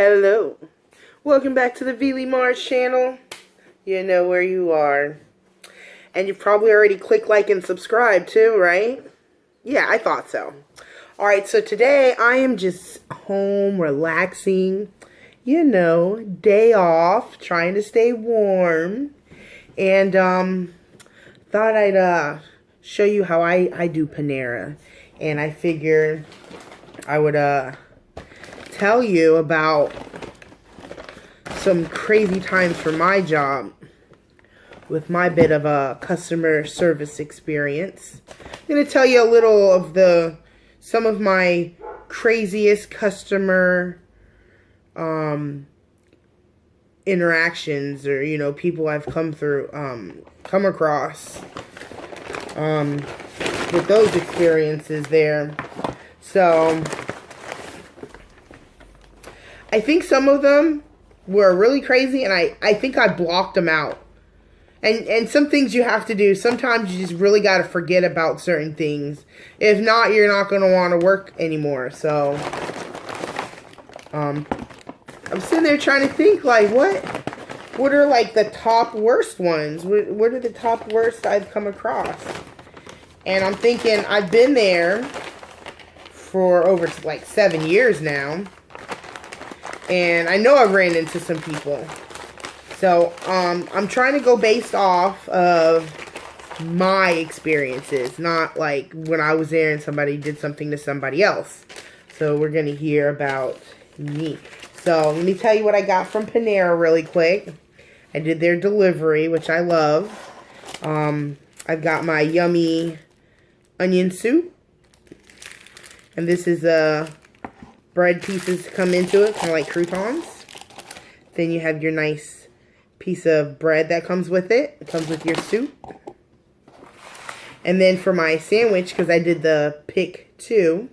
Hello. Welcome back to the Veely Mars channel. You know where you are. And you've probably already clicked like and subscribe too, right? Yeah, I thought so. Alright, so today I am just home relaxing. You know, day off, trying to stay warm. And thought I'd show you how I do Panera. And I figured I would tell you about some crazy times for my job with my bit of a customer service experience. I'm going to tell you a little of some of my craziest customer interactions, or, you know, people I've come across with those experiences there. So I think some of them were really crazy, and I think I blocked them out. And some things you have to do. Sometimes you just really got to forget about certain things. If not, you're not going to want to work anymore. So I'm sitting there trying to think, like, what are, like, the top worst ones? What are the top worst I've come across? And I'm thinking, I've been there for over, like, 7 years now. And I know I've ran into some people. So, I'm trying to go based off of my experiences, not like when I was there and somebody did something to somebody else. So, we're going to hear about me. So, let me tell you what I got from Panera really quick. I did their delivery, which I love. I've got my yummy onion soup. And this is bread pieces come into it, kind of like croutons. Then you have your nice piece of bread that comes with it. It comes with your soup. And then for my sandwich, because I did the pick 2.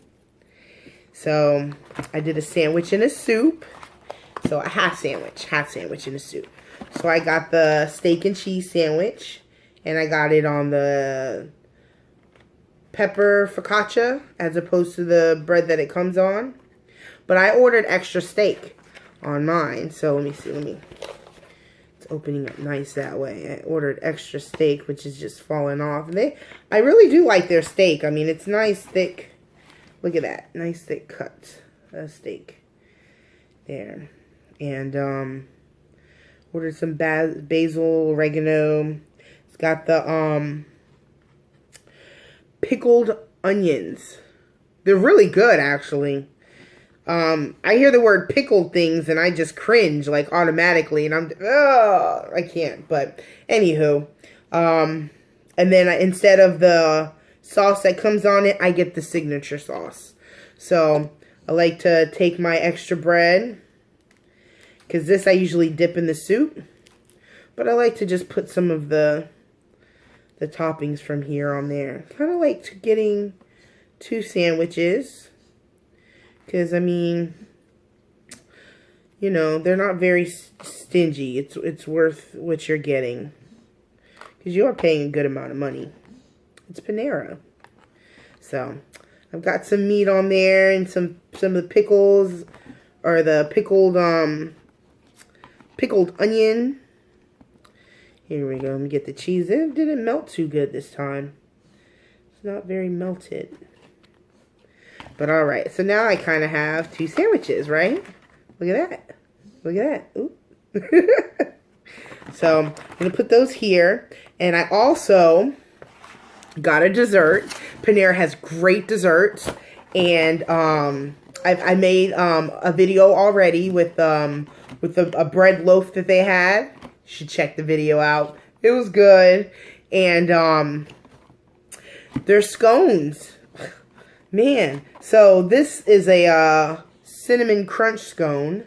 So I did a sandwich and a soup. So a half sandwich and a soup. So I got the steak and cheese sandwich. And I got it on the pepper focaccia as opposed to the bread that it comes on. But I ordered extra steak on mine. So let me see. It's opening up nice that way. I ordered extra steak, which is just falling off. I really do like their steak. I mean, it's nice, thick. Look at that. Nice, thick cut steak. There. And ordered some basil, oregano. It's got the pickled onions. They're really good, actually. I hear the word pickled things and I just cringe, like, automatically, and I can't, but anywho, and then instead of the sauce that comes on it, I get the signature sauce. So I like to take my extra bread, because this I usually dip in the soup, but I like to just put some of the toppings from here on there. Kind of like getting 2 sandwiches. Because, I mean, you know, they're not very stingy. It's worth what you're getting. Because you are paying a good amount of money. It's Panera. So, I've got some meat on there and some of the pickles, or the pickled onion. Here we go. Let me get the cheese. It didn't melt too good this time. It's not very melted. But alright, so now I kind of have 2 sandwiches, right? Look at that. Look at that. Ooh. So, I'm going to put those here. And I also got a dessert. Panera has great desserts. And I made a video already with a bread loaf that they had. You should check the video out. It was good. And their scones. Man, so this is a cinnamon crunch scone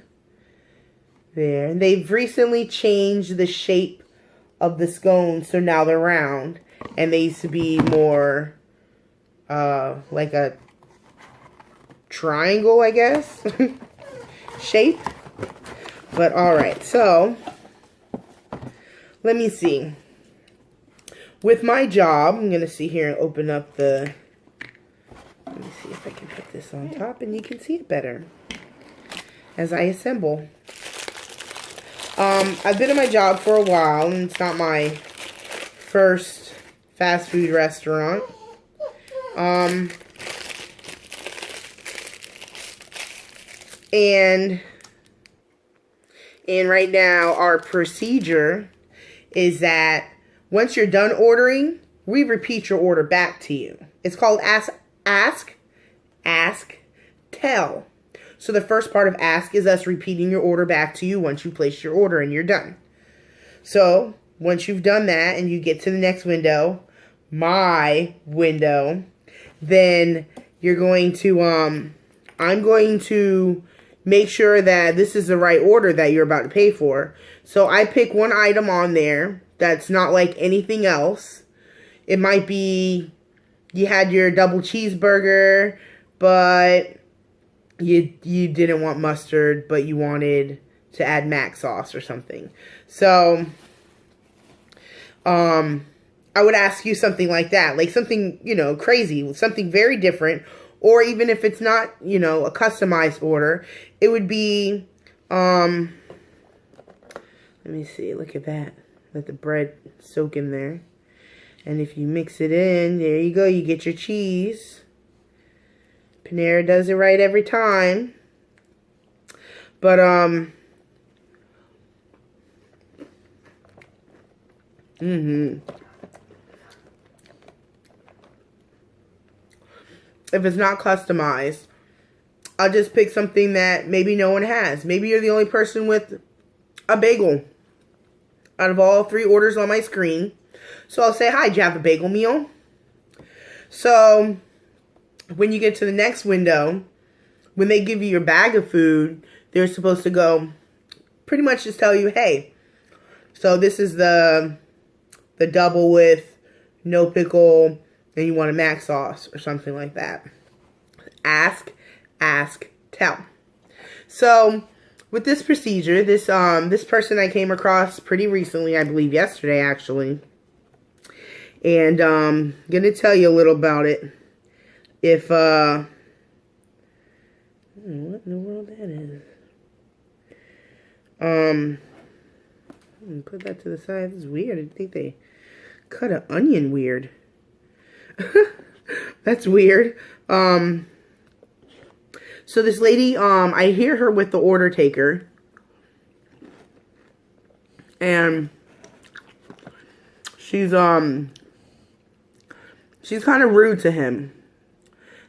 there. And they've recently changed the shape of the scone, so now they're round. And they used to be more like a triangle, I guess, shape. But alright, so let me see. With my job, I'm going to see here and open up the... Let me see if I can put this on top and you can see it better. as I assemble. I've been at my job for a while, and it's not my first fast food restaurant. And right now, our procedure is that once you're done ordering, we repeat your order back to you. It's called ask, tell. So the first part of ask is us repeating your order back to you once you place your order and you're done. So once you've done that and you get to the next window, my window, then you're going to, I'm going to make sure that this is the right order that you're about to pay for. So I pick one item on there that's not like anything else. It might be you had your double cheeseburger, but you didn't want mustard, but you wanted to add mac sauce or something. So I would ask you something like that, like something, you know, crazy, something very different. Or even if it's not, you know, a customized order, it would be, let me see, look at that. Let the bread soak in there. And if you mix it in, there you go, you get your cheese. Panera does it right every time. But, if it's not customized, I'll just pick something that maybe no one has. Maybe you're the only person with a bagel out of all 3 orders on my screen. So I'll say, hi, do you have a bagel meal? So when you get to the next window, when they give you your bag of food, they're supposed to go pretty much just tell you, hey, so this is the double with no pickle, and you want a mac sauce or something like that. Ask, tell. So with this procedure, this person I came across pretty recently, I believe yesterday actually, and I'm gonna tell you a little about it. If what in the world that is? Put that to the side. This is weird. I think they cut an onion weird. That's weird. So this lady, I hear her with the order taker, and she's kind of rude to him.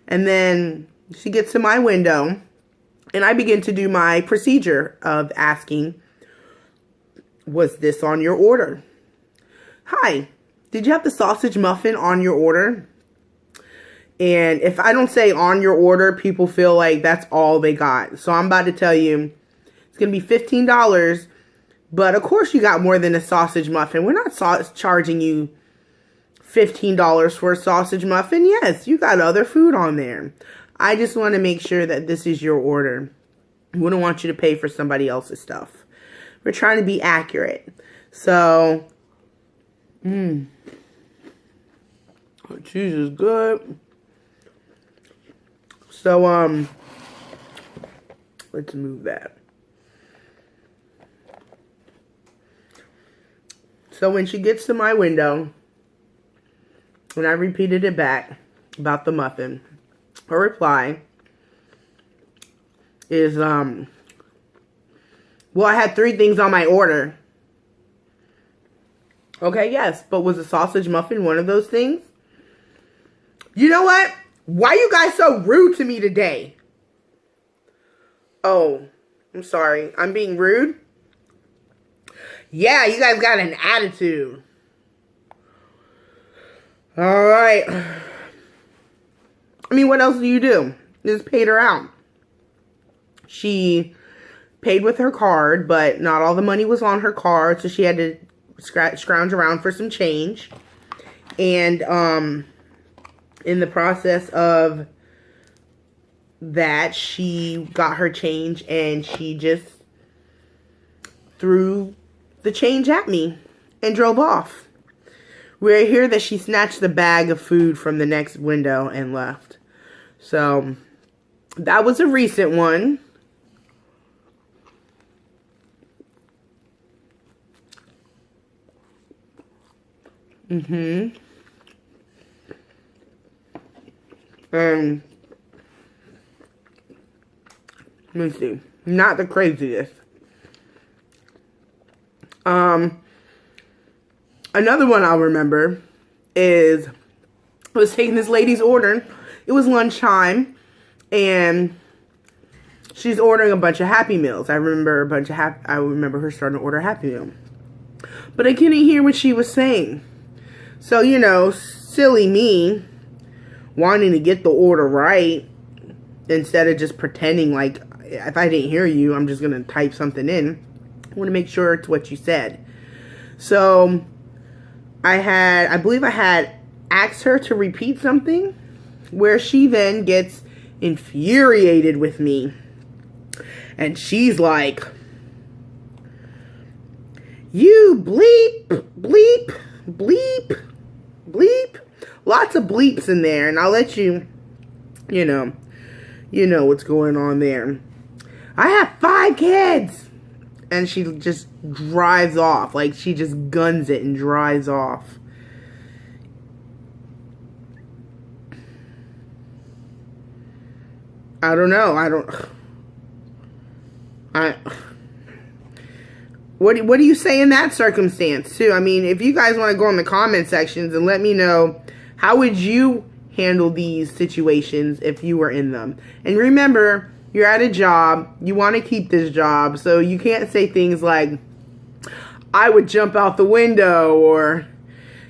And then she gets to my window, and I begin to do my procedure of asking, was this on your order? Hi, did you have the sausage muffin on your order? And if I don't say on your order, people feel like that's all they got. So I'm about to tell you, it's going to be $15, but of course you got more than a sausage muffin. We're not charging you $15 for a sausage muffin. Yes, you got other food on there. I just want to make sure that this is your order. We wouldn't want you to pay for somebody else's stuff. We're trying to be accurate. So, oh, cheese is good. So, let's move that. So when she gets to my window, and I repeated it back about the muffin, her reply is, well, I had 3 things on my order. Okay, yes, but was a sausage muffin one of those things? You know what? Why are you guys so rude to me today? Oh, I'm sorry. I'm being rude? Yeah, you guys got an attitude. Alright. I mean, what else do you do? Just paid her out. She paid with her card, but not all the money was on her card, so she had to scrounge around for some change. And, in the process of that, she got her change, and she just threw the change at me and drove off. We hear that she snatched the bag of food from the next window and left. So, that was a recent one. Mm-hmm. And let me see. Not the craziest. Another one I'll remember is I was taking this lady's order. It was lunchtime, and she's ordering a bunch of Happy Meals. I remember her starting to order a Happy Meal, but I couldn't hear what she was saying. So, you know, silly me, wanting to get the order right instead of just pretending like if I didn't hear you, I'm just gonna type something in. I want to make sure it's what you said. So I believe I had asked her to repeat something, where she then gets infuriated with me. And she's like, you bleep, bleep, bleep, bleep. Lots of bleeps in there, and I'll let you know what's going on there. I have 5 kids. And she just drives off. Like, she just guns it and drives off. I don't know. What do you say in that circumstance, too? I mean, if you guys want to go in the comment sections and let me know, how would you handle these situations if you were in them? And remember, you're at a job, you want to keep this job, so you can't say things like, I would jump out the window, or,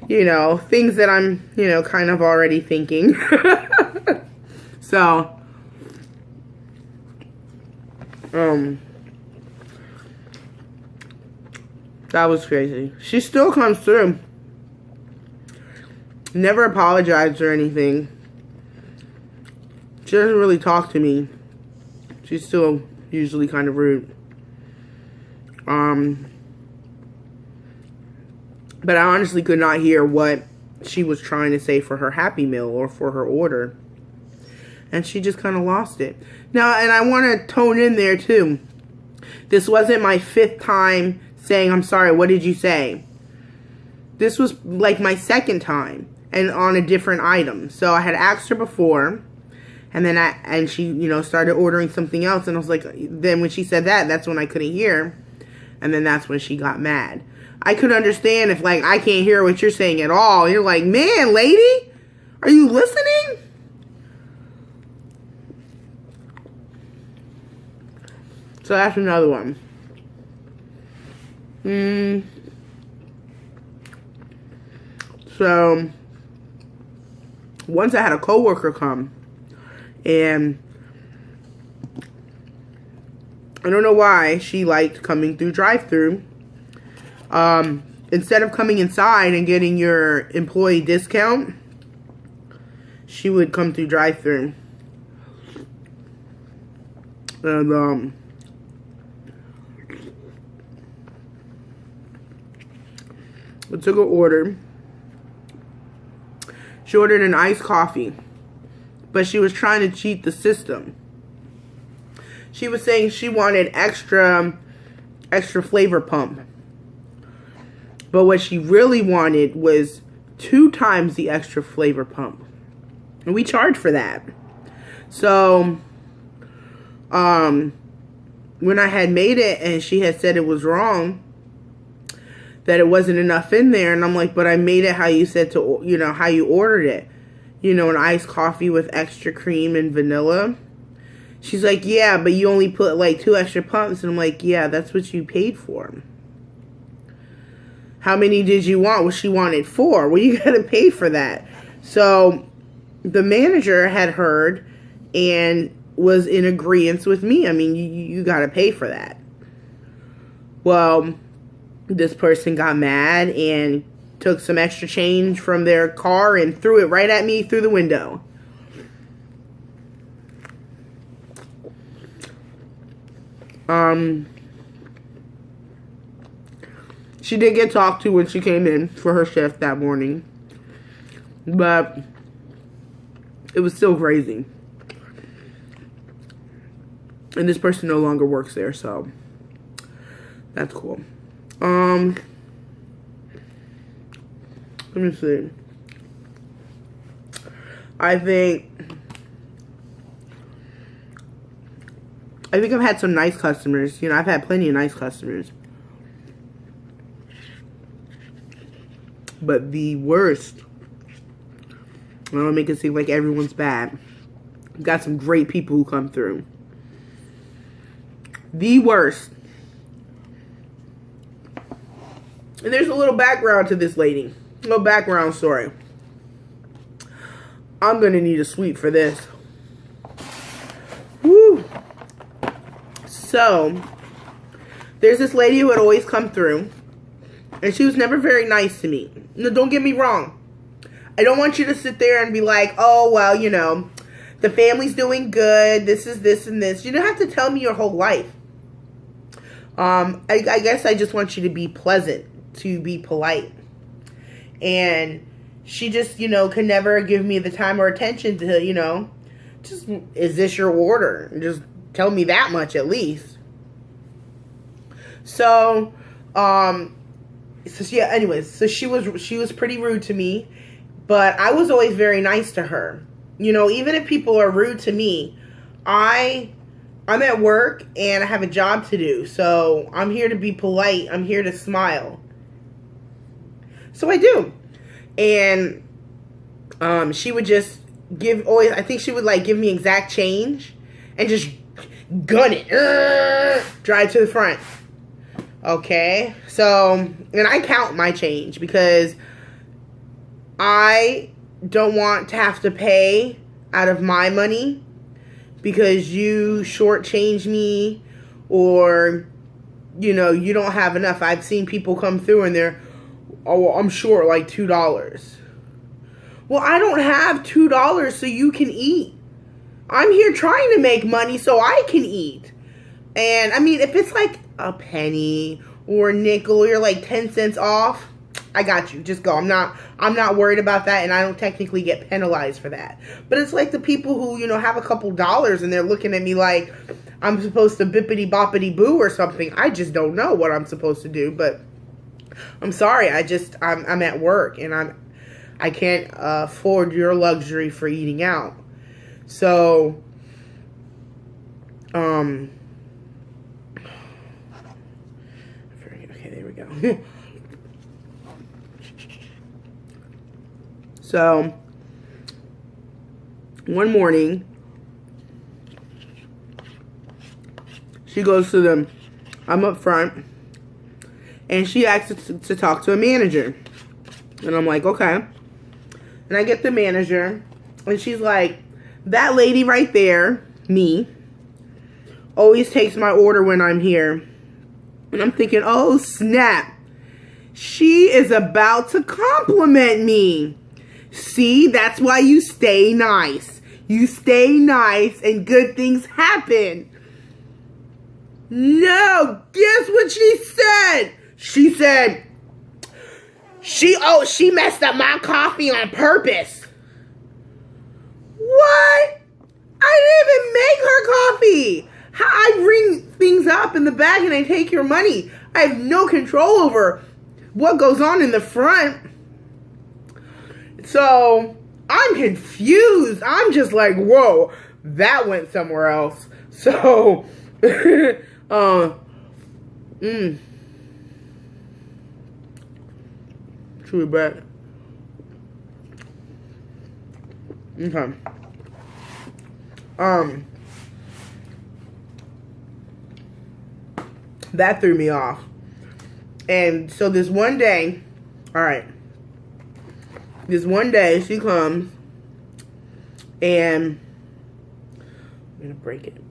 you know, things that I'm, you know, kind of already thinking. So, that was crazy. She still comes through. Never apologized or anything. She doesn't really talk to me. She's still usually kind of rude. But I honestly could not hear what she was trying to say for her Happy Meal or for her order. And she just kind of lost it. Now, and I want to tone in there too. This wasn't my 5th time saying, I'm sorry, what did you say? This was like my 2nd time and on a different item. So I had asked her before. And then she, you know, started ordering something else. And I was like, then when she said that, that's when I couldn't hear. And then that's when she got mad. I could understand if, like, I can't hear what you're saying at all. You're like, man, lady, are you listening? So that's another one. So, once I had a coworker come. And I don't know why she liked coming through drive-thru. Instead of coming inside and getting your employee discount, she would come through drive-thru. And I took an order. She ordered an iced coffee. But she was trying to cheat the system. She was saying she wanted extra flavor pump. But what she really wanted was 2 times the extra flavor pump. And we charge for that. So, when I had made it and she had said it was wrong, that it wasn't enough in there, and I'm like, but I made it how you said to, you know, how you ordered it. You know, an iced coffee with extra cream and vanilla. She's like, yeah, but you only put like 2 extra pumps. And I'm like, yeah, that's what you paid for. How many did you want? Well, she wanted 4. Well, you gotta pay for that. So, the manager had heard and was in agreement with me. I mean, you gotta pay for that. Well, this person got mad and took some extra change from their car and threw it right at me through the window. She did get talked to when she came in for her shift that morning. But it was still crazy. And this person no longer works there, so that's cool. Let me see. I think I've had some nice customers. You know, I've had plenty of nice customers. But the worst, I don't want to make it seem like everyone's bad. We've got some great people who come through. The worst. And there's a little background to this lady. A little background story. I'm going to need a sweep for this. Woo! So, there's this lady who would always come through. And she was never very nice to me. No, don't get me wrong. I don't want you to sit there and be like, oh, well, you know, the family's doing good. This is this and this. You don't have to tell me your whole life. I guess I just want you to be pleasant, to be polite. And she just, you know, could never give me the time or attention to, you know, just, is this your order? Just tell me that much at least. So, yeah, anyways, so she was pretty rude to me, but I was always very nice to her. You know, even if people are rude to me, I'm at work and I have a job to do, so I'm here to be polite. I'm here to smile. So I do. And she would just I think she would like give me exact change and just gun it. Drive to the front. Okay. So, and I count my change because I don't want to have to pay out of my money because you shortchange me or, you know, you don't have enough. I've seen people come through and they're, oh, well, I'm short like $2. Well, I don't have $2 so you can eat. I'm here trying to make money so I can eat. And, I mean, if it's like a penny or a nickel, you're like 10 cents off, I got you. Just go. I'm not worried about that, and I don't technically get penalized for that. But it's like the people who, you know, have a couple dollars and they're looking at me like I'm supposed to bippity boppity boo or something. I just don't know what I'm supposed to do, but I'm sorry. I'm at work and I can't afford your luxury for eating out. So, okay, there we go. So, one morning, she goes to them. I'm up front, and she asks to talk to a manager. And I'm like, okay. And I get the manager, and she's like, that lady right there, me, always takes my order when I'm here. And I'm thinking, oh, snap. She is about to compliment me. See, that's why you stay nice. You stay nice and good things happen. No, guess what she said? She said, she messed up my coffee on purpose. What? I didn't even make her coffee. I bring things up in the back and I take your money. I have no control over what goes on in the front. So, I'm confused. I'm just like, whoa, that went somewhere else. So, should we back? Okay. That threw me off. And so this one day, alright. This one day, she comes, and I'm gonna break it.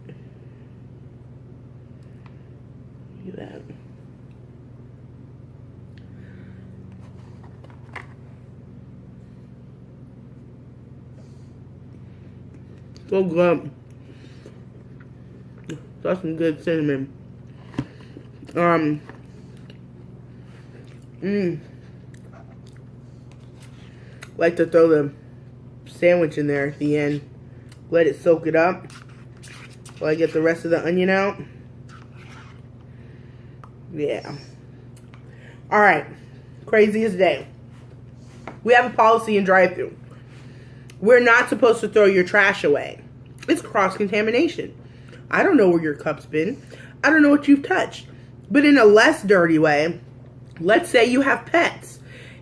Look at that. So good. That's some good cinnamon. Like to throw the sandwich in there at the end. Let it soak it up while I get the rest of the onion out. Yeah. Alright. Craziest day. We have a policy in drive-thru. We're not supposed to throw your trash away. It's cross-contamination. I don't know where your cup's been. I don't know what you've touched. But in a less dirty way, let's say you have pets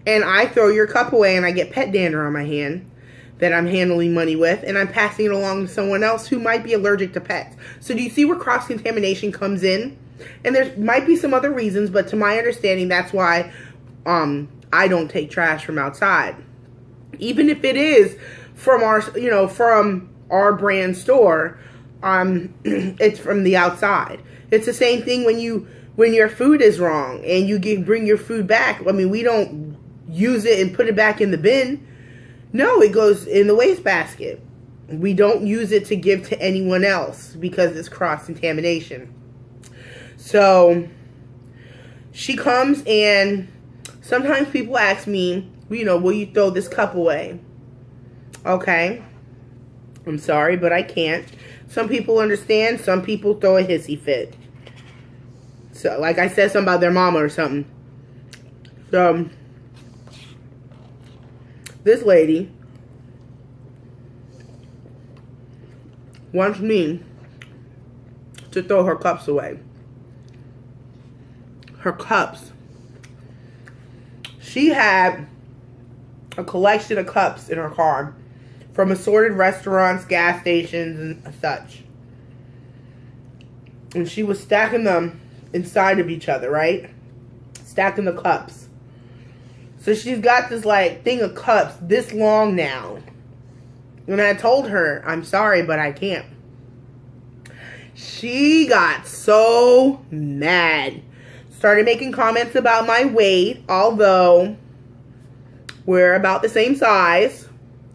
and I throw your cup away and I get pet dander on my hand that I'm handling money with, and I'm passing it along to someone else who might be allergic to pets. So do you see where cross-contamination comes in? And there might be some other reasons, but to my understanding, that's why I don't take trash from outside. Even if it is from our, from our brand store, it's from the outside. It's the same thing when your food is wrong and you bring your food back. I mean, we don't use it and put it back in the bin. No, it goes in the wastebasket. We don't use it to give to anyone else because it's cross-contamination. So she comes, and sometimes people ask me, will you throw this cup away? Okay. I'm sorry, but I can't. Some people understand. Some people throw a hissy fit. So, like I said something about their mama or something. So, this lady wants me to throw her cups away. Her cups. She had a collection of cups in her car from assorted restaurants, gas stations, and such. And she was stacking them inside of each other, right? Stacking the cups. So she's got this thing of cups this long now. And I told her, I'm sorry, but I can't. She got so mad. Started making comments about my weight, although we're about the same size.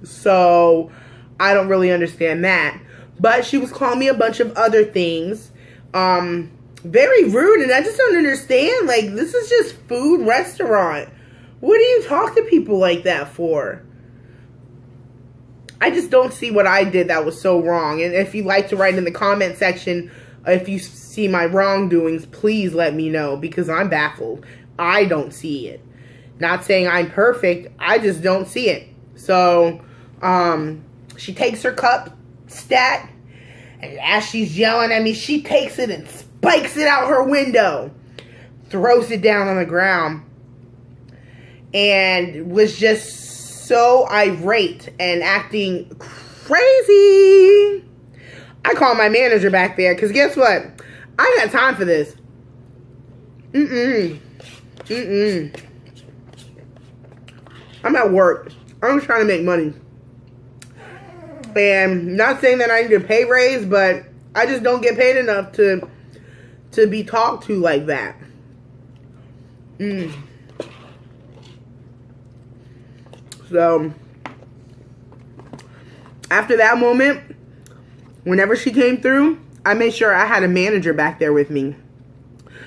So I don't really understand that. But she was calling me a bunch of other things. Very rude, and I just don't understand. This is just food restaurant. What do you talk to people like that for? I just don't see what I did that was so wrong. And if you'd like to write in the comment section, if you see my wrongdoings, please let me know, because I'm baffled. I don't see it. Not saying I'm perfect, I just don't see it. So, she takes her cup stack, and as she's yelling at me, she takes it and spikes it out her window, throws it down on the ground, and was just so irate and acting crazy. I called my manager back there, because guess what? I ain't got time for this. I'm at work. I'm trying to make money. And not saying that I need a pay raise, but I just don't get paid enough to be talked to like that. So, after that moment, whenever she came through, I made sure I had a manager back there with me.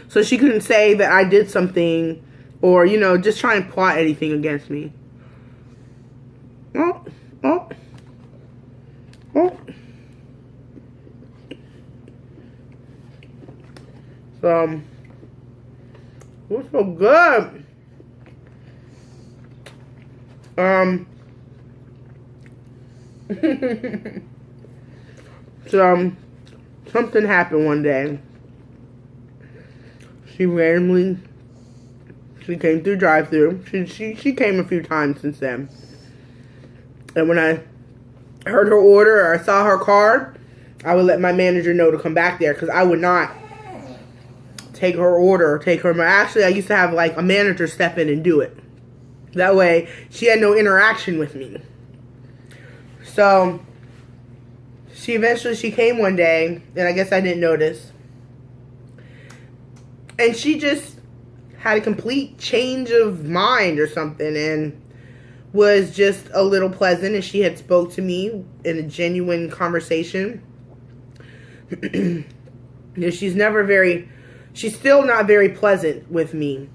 So she couldn't say that I did something or, just try and plot anything against me. Oh. So, what's so good? So, something happened one day. She came through drive-thru. She came a few times since then. And when I heard her order or I saw her card, I would let my manager know to come back there, because I would not take her order or take her. Actually, I used to have a manager step in and do it. That way, she had no interaction with me. So, she came one day, and I guess I didn't notice. And she just had a complete change of mind or something, and was just a little pleasant, and she had spoke to me in a genuine conversation. She's still not very pleasant with me,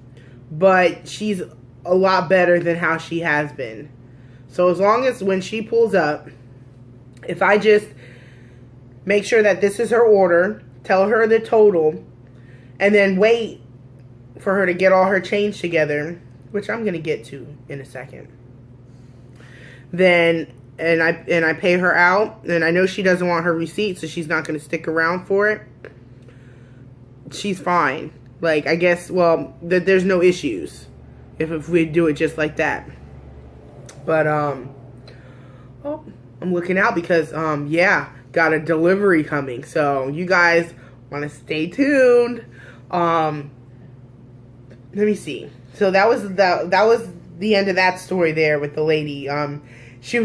but she's a lot better than how she has been. So as long as when she pulls up, if I just make sure that this is her order, tell her the total, and then wait for her to get all her change together, which I'm going to get to in a second. then and I pay her out, and I know she doesn't want her receipt, so she's not going to stick around for it, she's fine. Like, I guess, well, there's no issues if we do it just like that. But oh, I'm looking out because yeah, got a delivery coming, so you guys want to stay tuned. Let me see. So that was the end of that story there with the lady. She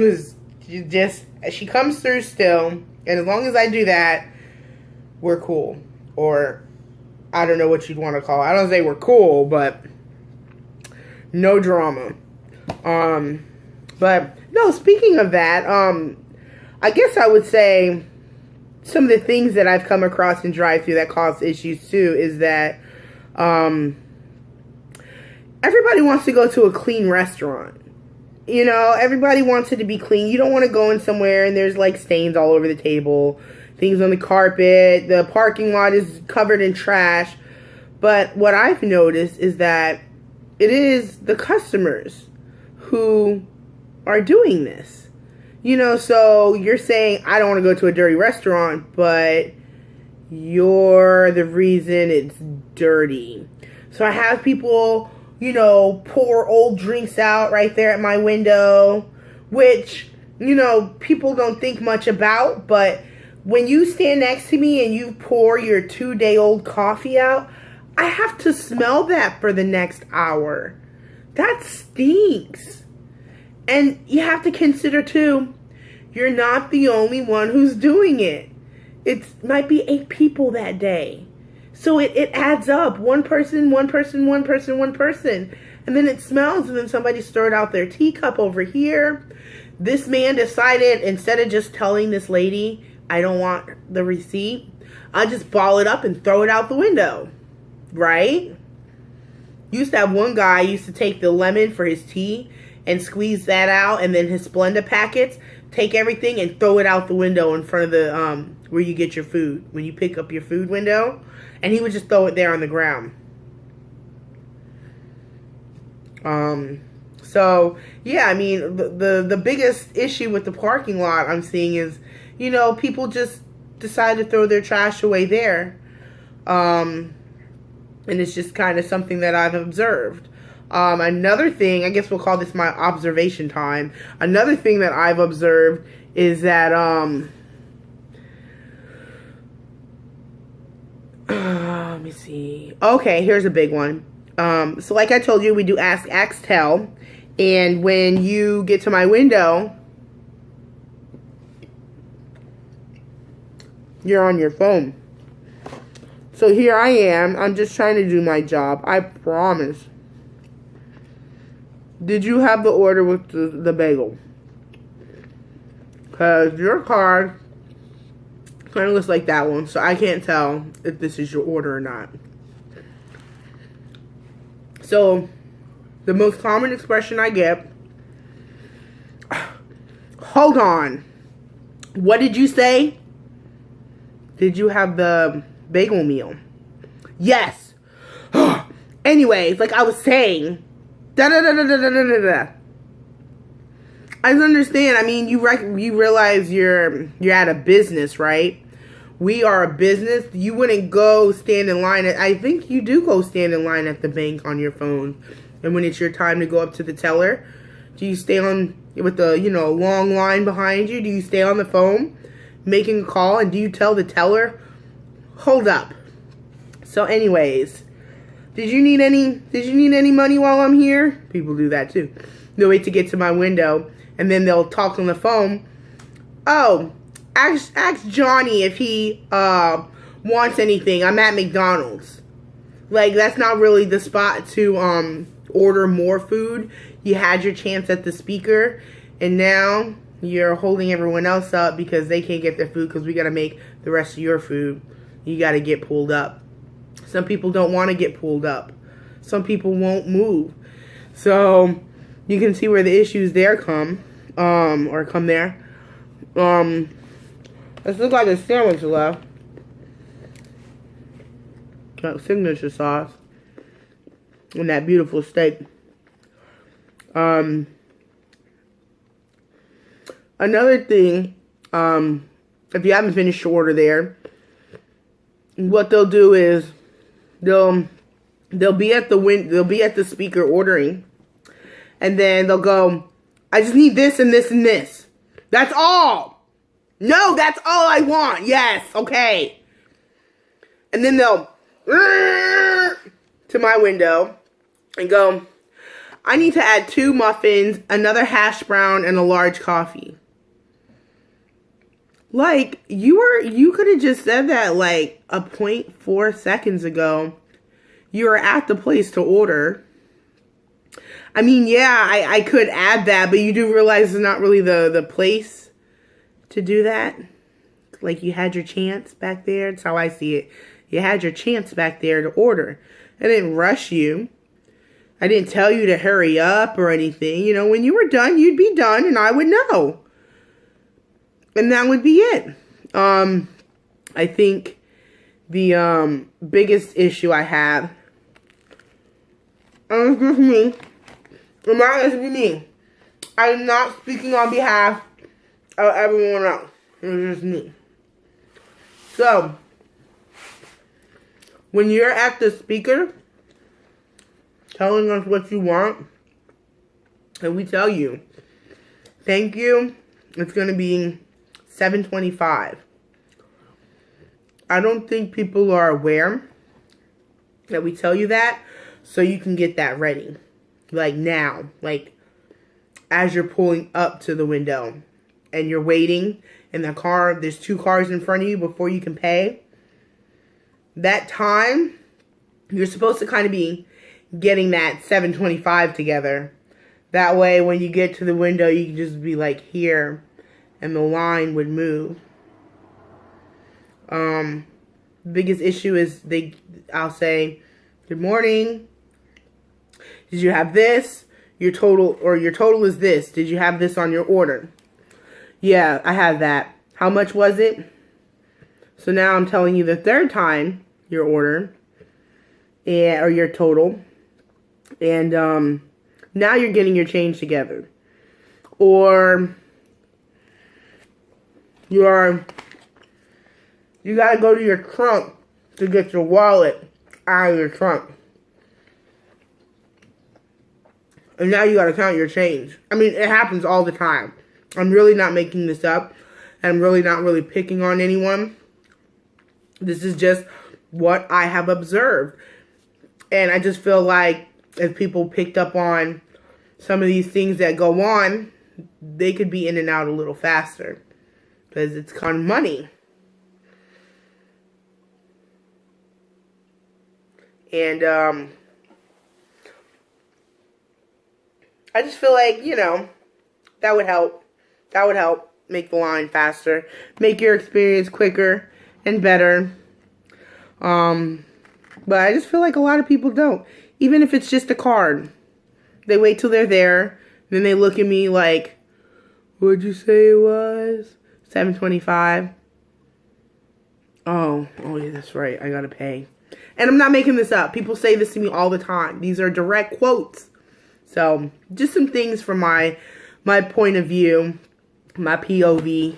comes through still, and as long as I do that, we're cool. Or I don't know what you'd want to call it. I don't say we're cool, but no drama. But no, speaking of that, I guess I would say some of the things that I've come across in drive-thru that cause issues too is that everybody wants to go to a clean restaurant. You know, everybody wants it to be clean. You don't want to go in somewhere and there's like stains all over the table, things on the carpet, the parking lot is covered in trash. But what I've noticed is that it is the customers who are doing this. You know, so you're saying, I don't want to go to a dirty restaurant, but you're the reason it's dirty. So I have people, you know, pour old drinks out right there at my window, which, you know, people don't think much about, but when you stand next to me and you pour your 2-day-old coffee out, I have to smell that for the next hour. That stinks. And you have to consider, too, you're not the only one who's doing it. It might be 8 people that day. So it adds up. One person. And then it smells, and then somebody stirred out their teacup over here. This man decided, instead of just telling this lady, I don't want the receipt, I just ball it up and throw it out the window. Right? Used to have one guy used to take the lemon for his tea and squeeze that out, and then his Splenda packets, take everything and throw it out the window in front of the where you get your food, when you pick up your food window, and he would just throw it there on the ground. So yeah, I mean, the biggest issue with the parking lot I'm seeing is, you know, people just decide to throw their trash away there. And it's just kind of something that I've observed. Another thing, I guess we'll call this my observation time. Another thing that I've observed is that, let me see. Okay, here's a big one. So like I told you, we do Ask, Tell. And when you get to my window, you're on your phone. So here I am. I'm just trying to do my job. I promise. Did you have the order with the bagel? Because your card kind of looks like that one. So I can't tell if this is your order or not. So the most common expression I get, hold on. What did you say? Did you have the bagel meal? Yes. Anyways, like I was saying, I understand. I mean, you realize you're at a business, right? We are a business. You wouldn't go stand in line. I think you do go stand in line at the bank on your phone. And when it's your time to go up to the teller, do you stay on with the, you know, long line behind you? Do you stay on the phone making a call, and do you tell the teller, hold up? So anyways, did you need any money while I'm here? People do that too. They'll wait to get to my window, and then they'll talk on the phone. Oh, ask Johnny if he wants anything. I'm at McDonald's. Like, that's not really the spot to order more food. You had your chance at the speaker, and now you're holding everyone else up because they can't get their food because we got to make the rest of your food. You got to get pulled up. Some people don't want to get pulled up. Some people won't move. So you can see where the issues there come, or come there. This looks like a sandwich left. Got signature sauce and that beautiful steak. another thing, if you haven't finished your order there, what they'll do is they'll be at the speaker ordering, and then they'll go, I just need this and this and this. That's all. No, that's all I want. Yes, okay. And then they'll to my window and go, I need to add 2 muffins, another hash brown, and a large coffee. Like, you could have just said that like a 0.4 seconds ago. You were at the place to order. I mean, yeah, I could add that, but you do realize it's not really the place to do that. Like, you had your chance back there. That's how I see it. You had your chance back there to order. I didn't rush you. I didn't tell you to hurry up or anything. You know, when you were done, you'd be done, and I would know. And that would be it. I think the biggest issue I have, it's just me. It's me. I'm not speaking on behalf of everyone else. It's just me. So, when you're at the speaker telling us what you want, and we tell you, thank you, it's going to be $7.25. I don't think people are aware that we tell you that, so you can get that ready. Like now, like as you're pulling up to the window and you're waiting in the car, there's 2 cars in front of you before you can pay. That time, you're supposed to kind of be getting that $7.25 together. That way, when you get to the window, you can just be like here, and the line would move. The biggest issue is I'll say, good morning. Did you have this? Your total is this. Did you have this on your order? Yeah, I have that. How much was it? So now I'm telling you the 3rd time your order, or your total. And now you're getting your change together. Or you gotta go to your trunk to get your wallet out of your trunk. And now you gotta count your change. I mean, it happens all the time. I'm really not making this up. And I'm really not picking on anyone. This is just what I have observed. And I just feel like if people picked up on some of these things that go on, they could be in and out a little faster. Because it's kind of money. And, I just feel like, you know, that would help. That would help make the line faster. Make your experience quicker and better. But I just feel like a lot of people don't. Even if it's just a card. They wait till they're there. Then they look at me like, what'd you say it was? $7.25. Oh yeah, that's right. I gotta pay. And I'm not making this up. People say this to me all the time. These are direct quotes. So, just some things from my point of view, my POV.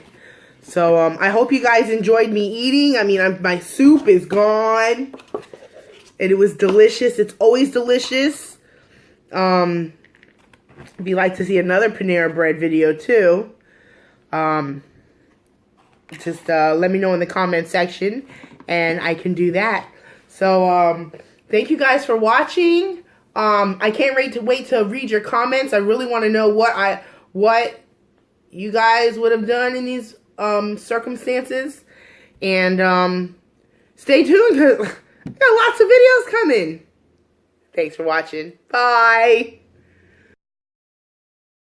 So, I hope you guys enjoyed me eating. I mean, my soup is gone. And it was delicious. It's always delicious. If you'd like to see another Panera Bread video, too, just let me know in the comment section, and I can do that. So, thank you guys for watching. I can't wait to read your comments. I really want to know what you guys would have done in these circumstances. And stay tuned because I got lots of videos coming. Thanks for watching. Bye.